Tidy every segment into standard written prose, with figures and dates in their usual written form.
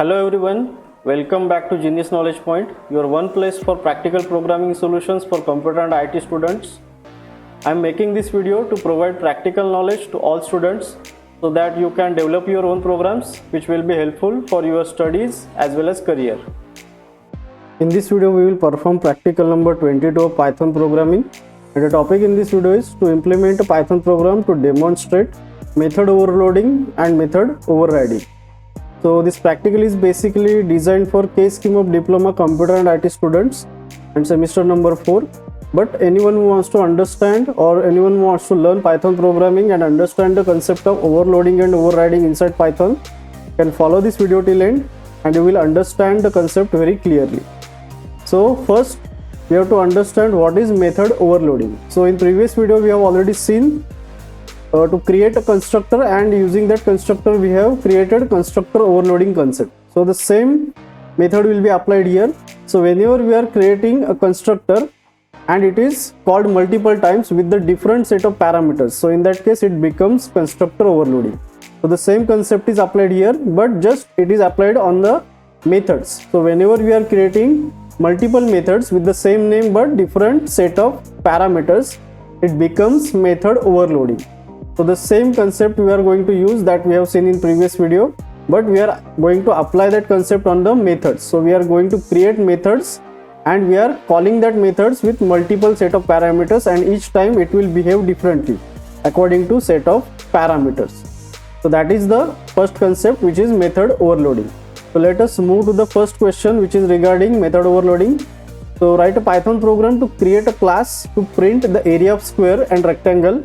Hello everyone, welcome back to Genius Knowledge Point, your one place for practical programming solutions for computer and IT students. I am making this video to provide practical knowledge to all students so that you can develop your own programs which will be helpful for your studies as well as career. In this video we will perform practical number 22 of Python programming, and the topic in this video is to implement a Python program to demonstrate method overloading and method overriding. So this practical is basically designed for case scheme of Diploma Computer and IT students and semester number 4. But anyone who wants to understand or anyone who wants to learn Python programming and understand the concept of overloading and overriding inside Python can follow this video till end, and you will understand the concept very clearly. So first we have to understand what is method overloading. So in previous video we have already seen to create a constructor, and using that constructor we have created constructor overloading concept. So the same method will be applied here. So whenever we are creating a constructor and it is called multiple times with the different set of parameters, so in that case it becomes constructor overloading. So the same concept is applied here, but just it is applied on the methods. So whenever we are creating multiple methods with the same name but different set of parameters, it becomes method overloading. So the same concept we are going to use that we have seen in previous video, but we are going to apply that concept on the methods. So we are going to create methods and we are calling that methods with multiple set of parameters, and each time it will behave differently according to set of parameters. So that is the first concept, which is method overloading. So let us move to the first question, which is regarding method overloading. So write a Python program to create a class to print the area of square and rectangle.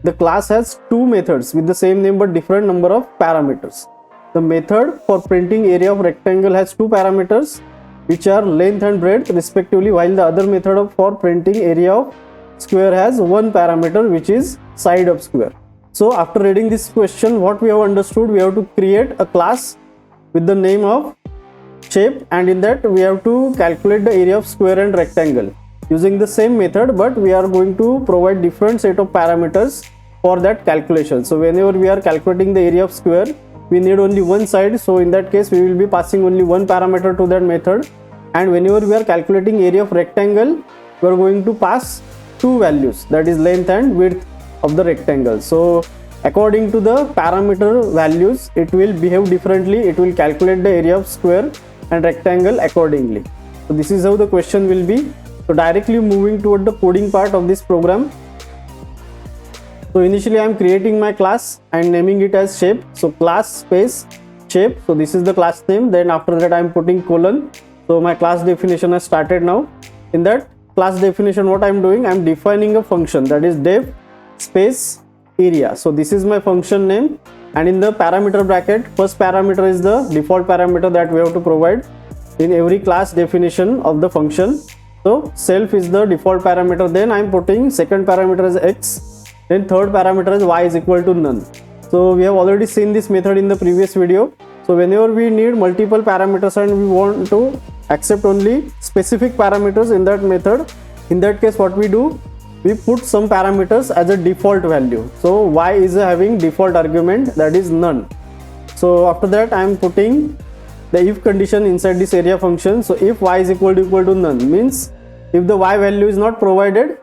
The class has two methods with the same name but different number of parameters. The method for printing area of rectangle has two parameters which are length and breadth respectively, while the other method for printing area of square has one parameter which is side of square. So after reading this question, what we have understood, we have to create a class with the name of shape, and in that we have to calculate the area of square and rectangle using the same method, but we are going to provide different set of parameters for that calculation. So whenever we are calculating the area of square, we need only one side, so in that case we will be passing only one parameter to that method. And whenever we are calculating area of rectangle, we are going to pass two values, that is length and width of the rectangle. So according to the parameter values, it will behave differently, it will calculate the area of square and rectangle accordingly. So this is how the question will be. So directly moving toward the coding part of this program. So initially I am creating my class and naming it as shape. So class space shape. So this is the class name. Then after that I am putting colon. So my class definition has started now. In that class definition, what I am doing, I am defining a function, that is def space area. So this is my function name, and in the parameter bracket, first parameter is the default parameter that we have to provide in every class definition of the function. So self is the default parameter, then I am putting second parameter as x, then third parameter as y is equal to none. So we have already seen this method in the previous video. So whenever we need multiple parameters and we want to accept only specific parameters in that method, in that case what we do, we put some parameters as a default value. So y is having default argument, that is none. So after that I am putting the if condition inside this area function. So if y is equal to none means if the y value is not provided,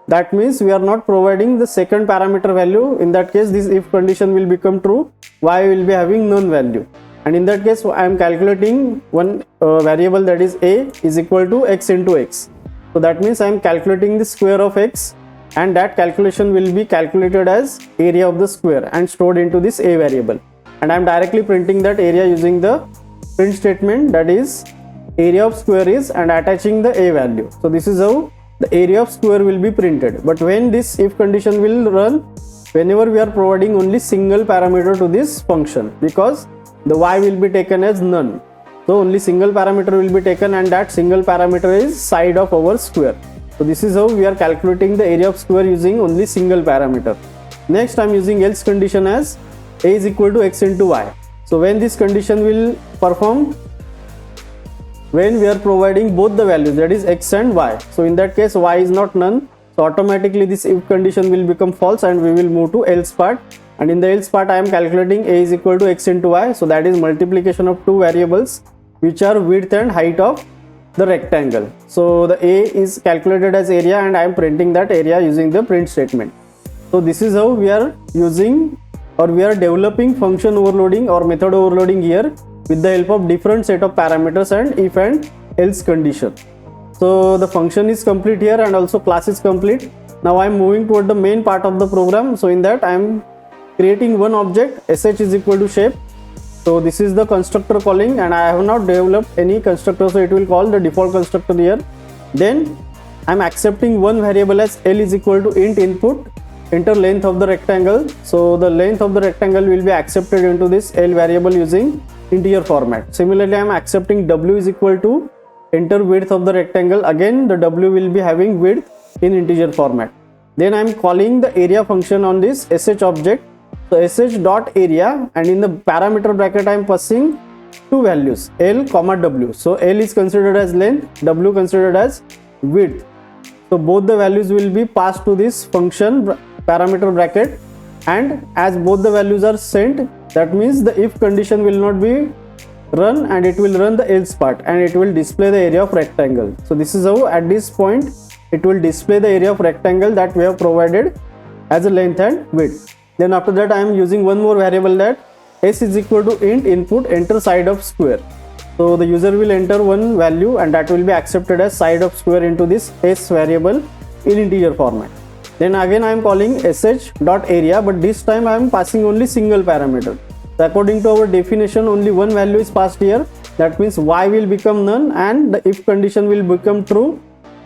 that means we are not providing the second parameter value. In that case this if condition will become true, y will be having none value, and in that case I am calculating one variable, that is a is equal to x into x. So that means I am calculating the square of x, and that calculation will be calculated as area of the square and stored into this a variable, and I am directly printing that area using the print statement, that is area of square is, and attaching the a value. So this is how the area of square will be printed. But when this if condition will run, whenever we are providing only single parameter to this function, because the y will be taken as none. So only single parameter will be taken, and that single parameter is side of our square. So this is how we are calculating the area of square using only single parameter. Next I am using else condition as a is equal to x into y. So when this condition will perform, when we are providing both the values, that is x and y. So in that case y is not none, So automatically this if condition will become false and we will move to else part. And in the else part I am calculating a is equal to x into y. So that is multiplication of two variables which are width and height of the rectangle. So the a is calculated as area and I am printing that area using the print statement. So this is how we are using or we are developing function overloading or method overloading here with the help of different set of parameters and if and else condition. So the function is complete here and also class is complete. Now I am moving toward the main part of the program. So in that I am creating one object sh is equal to shape. So this is the constructor calling and I have not developed any constructor, so it will call the default constructor here. Then I am accepting one variable as L is equal to int input, enter length of the rectangle. So the length of the rectangle will be accepted into this L variable using integer format. Similarly I am accepting W is equal to enter width of the rectangle. Again the W will be having width in integer format. Then I am calling the area function on this sh object. So sh dot area and in the parameter bracket I am passing two values L comma W. So L is considered as length, W considered as width. So both the values will be passed to this function parameter bracket, and as both the values are sent, that means the if condition will not be run and it will run the else part and it will display the area of rectangle. So this is how at this point it will display the area of rectangle that we have provided as a length and width. Then after that I am using one more variable that s is equal to int input enter side of square. So the user will enter one value and that will be accepted as side of square into this s variable in integer format. Then again I am calling sh dot area, but this time I am passing only single parameter. So according to our definition only one value is passed here, that means y will become none and the if condition will become true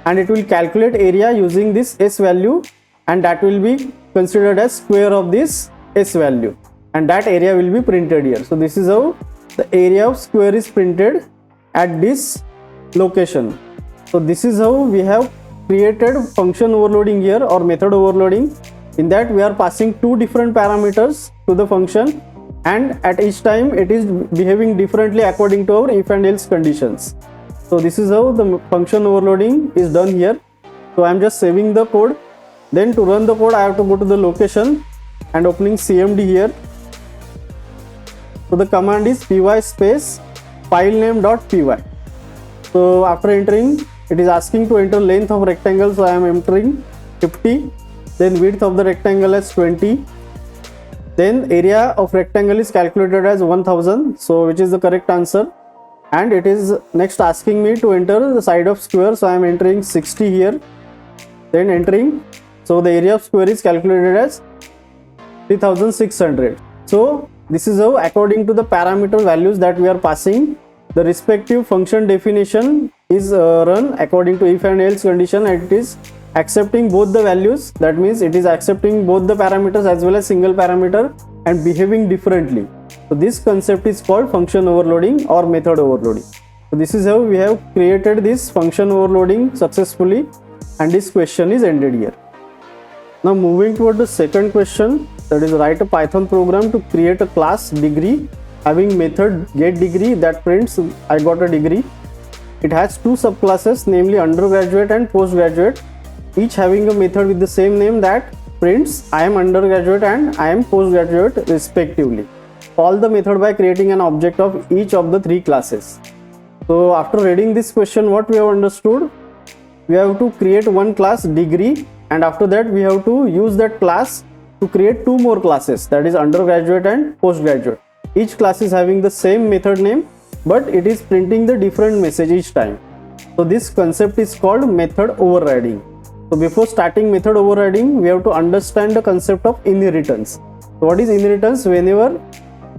and it will calculate area using this s value and that will be considered as square of this s value and that area will be printed here. So this is how the area of square is printed at this location. So this is how we have created function overloading here or method overloading. In that we are passing two different parameters to the function and at each time it is behaving differently according to our if and else conditions. So this is how the function overloading is done here. So I am just saving the code. Then to run the code I have to go to the location and opening cmd here. So the command is py space filename.py. So after entering, it is asking to enter length of rectangle, so I am entering 50. Then width of the rectangle as 20. Then area of rectangle is calculated as 1000, so which is the correct answer. And it is next asking me to enter the side of square, so I am entering 60 here. Then entering, so the area of square is calculated as 3600. So this is how according to the parameter values that we are passing, the respective function definition is run according to if and else condition, and it is accepting both the values. That means it is accepting both the parameters as well as single parameter and behaving differently. So this concept is called function overloading or method overloading. So this is how we have created this function overloading successfully, and this question is ended here. Now moving toward the second question, that is write a Python program to create a class degree having method getDegree that prints I got a degree. It has two subclasses, namely undergraduate and postgraduate, each having a method with the same name that prints I am undergraduate and I am postgraduate respectively. Call the method by creating an object of each of the three classes. So after reading this question, what we have understood, we have to create one class degree, and after that we have to use that class to create two more classes, that is undergraduate and postgraduate. Each class is having the same method name, but it is printing the different message each time. So this concept is called method overriding. So before starting method overriding, we have to understand the concept of inheritance. So what is inheritance? Whenever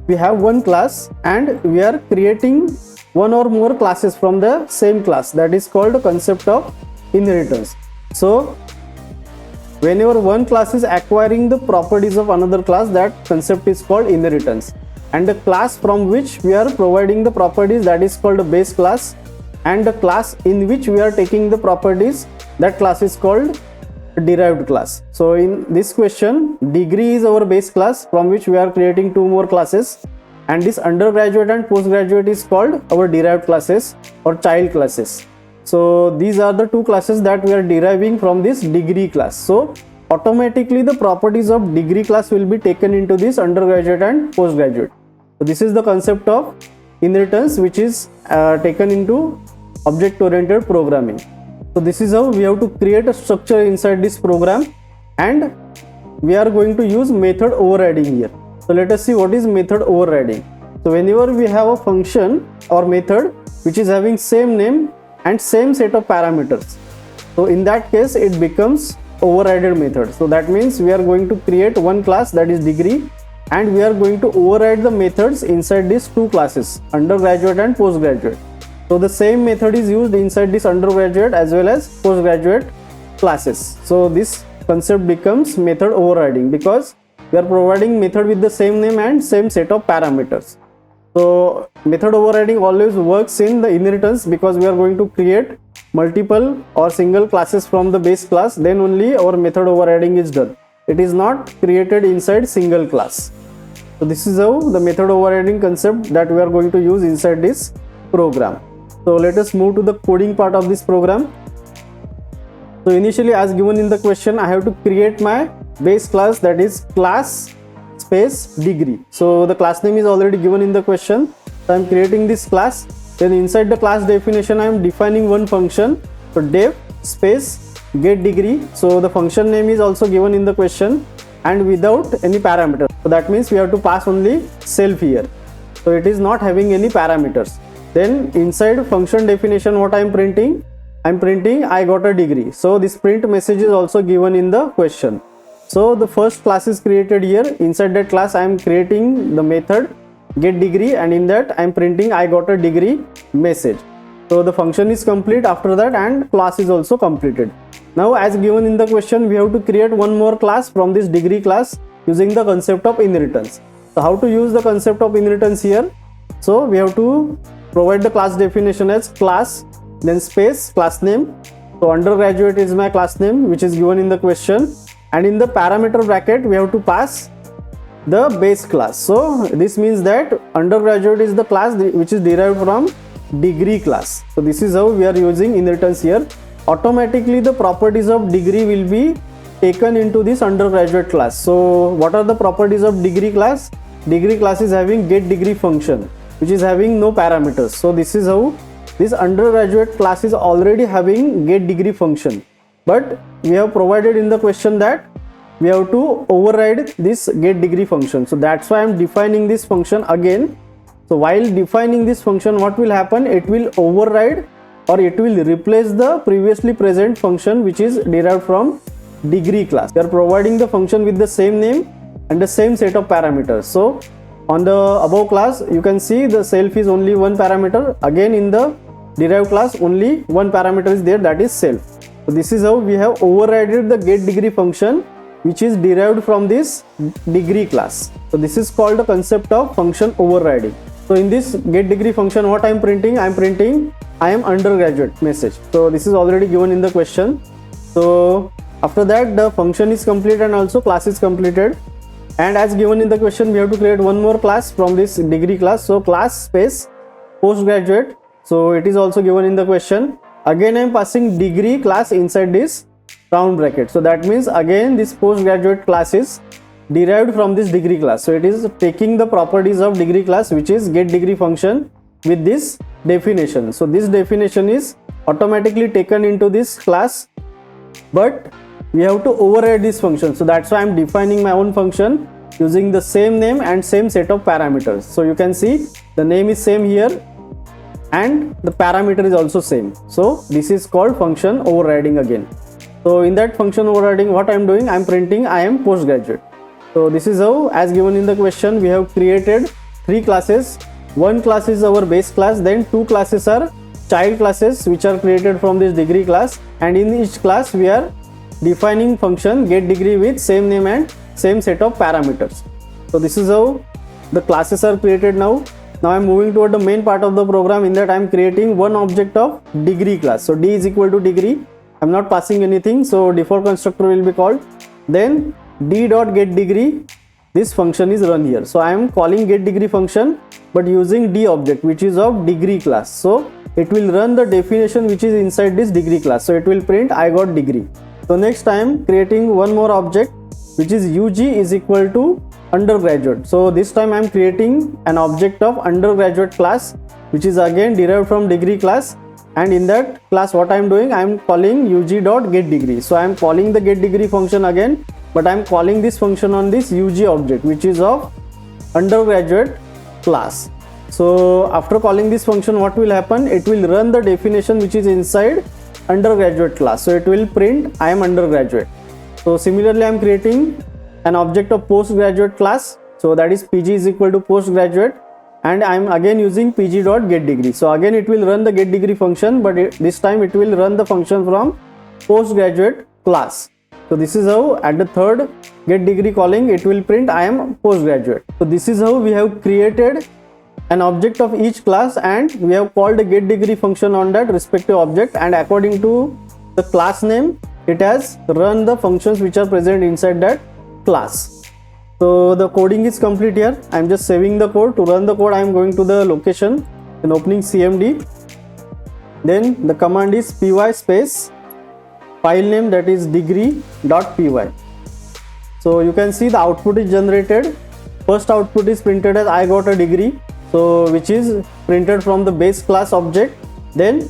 we have one class and we are creating one or more classes from the same class, that is called the concept of inheritance. So whenever one class is acquiring the properties of another class, that concept is called inheritance. And the class from which we are providing the properties, that is called a base class, and the class in which we are taking the properties, that class is called a derived class. So in this question, degree is our base class from which we are creating two more classes, and this undergraduate and postgraduate is called our derived classes or child classes. So these are the two classes that we are deriving from this degree class. So automatically the properties of degree class will be taken into this undergraduate and postgraduate. So this is the concept of inheritance, which is taken into object oriented programming. So this is how we have to create a structure inside this program, and we are going to use method overriding here. So let us see what is method overriding. So whenever we have a function or method which is having same name and same set of parameters, so in that case it becomes overrided method. So that means we are going to create one class, that is degree, and we are going to override the methods inside these two classes, undergraduate and postgraduate. So the same method is used inside this undergraduate as well as postgraduate classes. So this concept becomes method overriding because we are providing method with the same name and same set of parameters. So method overriding always works in the inheritance because we are going to create multiple or single classes from the base class, then only our method overriding is done. It is not created inside single class. So this is how the method overriding concept that we are going to use inside this program. So let us move to the coding part of this program. So initially, as given in the question, I have to create my base class, that is class space degree. So the class name is already given in the question. So I am creating this class. Then inside the class definition, I am defining one function. So def space get degree. So the function name is also given in the question and without any parameter. So that means we have to pass only self here. So it is not having any parameters. Then inside function definition, what I am printing? I am printing I got a degree. So this print message is also given in the question. So the first class is created here. Inside that class, I am creating the method get degree, and in that I am printing I got a degree message. So the function is complete after that, and class is also completed. Now as given in the question, we have to create one more class from this degree class using the concept of inheritance. So how to use the concept of inheritance here? So we have to provide the class definition as class, then space class name. So undergraduate is my class name, which is given in the question, and in the parameter bracket we have to pass the base class. So this means that undergraduate is the class which is derived from degree class. So this is how we are using inheritance here. Automatically the properties of degree will be taken into this undergraduate class. So what are the properties of degree class? Degree class is having get degree function, which is having no parameters. So this is how this undergraduate class is already having get degree function, but we have provided in the question that we have to override this get degree function. So that's why I am defining this function again. So while defining this function, what will happen? It will override or it will replace the previously present function which is derived from degree class. We are providing the function with the same name and the same set of parameters. So on the above class, you can see the self is only one parameter. Again in the derived class, only one parameter is there, that is self. So this is how we have overridden the get degree function which is derived from this degree class. So this is called the concept of function overriding. So in this get degree function, what I am printing? I am printing I am undergraduate message. So this is already given in the question. So after that the function is complete and also class is completed. And as given in the question, we have to create one more class from this degree class. So class space postgraduate. So it is also given in the question. Again I am passing degree class inside this round bracket. So that means again this postgraduate class is derived from this degree class. So it is taking the properties of degree class, which is get degree function, with this definition. So this definition is automatically taken into this class, but we have to override this function. So that's why I am defining my own function using the same name and same set of parameters. So you can see the name is same here and the parameter is also same. So this is called function overriding again. So in that function overriding, what I am doing? I am printing I am postgraduate. So this is how, as given in the question, we have created three classes. One class is our base class, then two classes are child classes which are created from this degree class, and in each class we are defining function get degree with same name and same set of parameters. So this is how the classes are created now. Now I am moving toward the main part of the program. In that I am creating one object of degree class. So D is equal to degree. I am not passing anything, so default constructor will be called. Then D dot get degree this function is run here. So I am calling getDegree function but using D object which is of degree class. So it will run the definition which is inside this degree class. So it will print I got degree. So next I am creating one more object which is UG is equal to undergraduate. So this time I am creating an object of undergraduate class which is again derived from degree class, and in that class what I am doing, I am calling UG.getDegree. So I am calling the getDegree function again, but I am calling this function on this UG object which is of undergraduate class. So after calling this function, what will happen? It will run the definition which is inside undergraduate class. So it will print I am undergraduate. So similarly I am creating an object of postgraduate class, so that is PG is equal to postgraduate, and I am again using pg.getDegree. So again it will run the getDegree function, but this time it will run the function from postgraduate class. So this is how at the third getDegree calling it will print I am postgraduate. So this is how we have created an object of each class, and we have called a getDegree function on that respective object, and according to the class name it has run the functions which are present inside that class. So the coding is complete here. I am just saving the code. To run the code I am going to the location and opening CMD. Then the command is py space file name, that is degree.py. So you can see the output is generated. First output is printed as I got a degree, so which is printed from the base class object. Then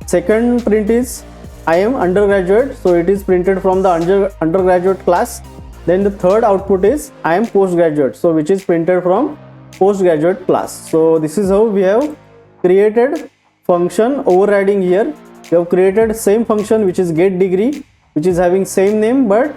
second print is I am undergraduate, so it is printed from the undergraduate class. Then the third output is I am postgraduate, so which is printed from postgraduate class. So this is how we have created function overriding here. We have created same function which is getDegree, which is having same name but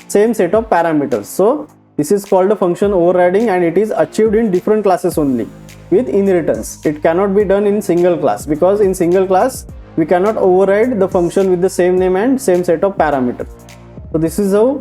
same set of parameters. So this is called a function overriding, and it is achieved in different classes only with inheritance. It cannot be done in single class, because in single class we cannot override the function with the same name and same set of parameters. So this is how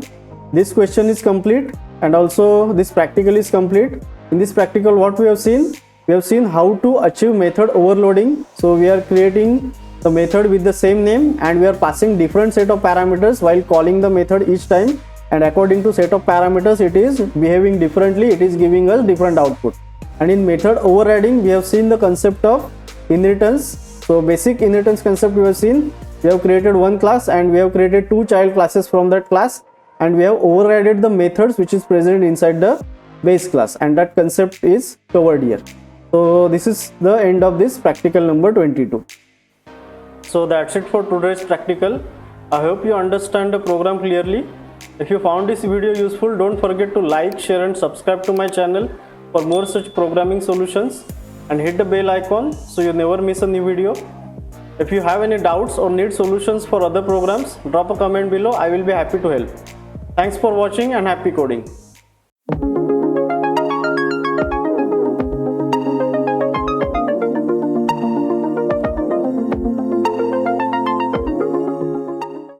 this question is complete, and also this practical is complete. In this practical what we have seen how to achieve method overloading. So we are creating the method with the same name, and we are passing different set of parameters while calling the method each time, and according to set of parameters it is behaving differently, it is giving us different output. And in method overriding we have seen the concept of inheritance. So basic inheritance concept we have seen. We have created one class and we have created two child classes from that class, and we have overridden the methods which is present inside the base class, and that concept is covered here. So this is the end of this practical number 22. So that's it for today's practical. I hope you understand the program clearly. If you found this video useful, don't forget to like, share and subscribe to my channel for more such programming solutions, and hit the bell icon so you never miss a new video. If you have any doubts or need solutions for other programs, drop a comment below. I will be happy to help. Thanks for watching and happy coding.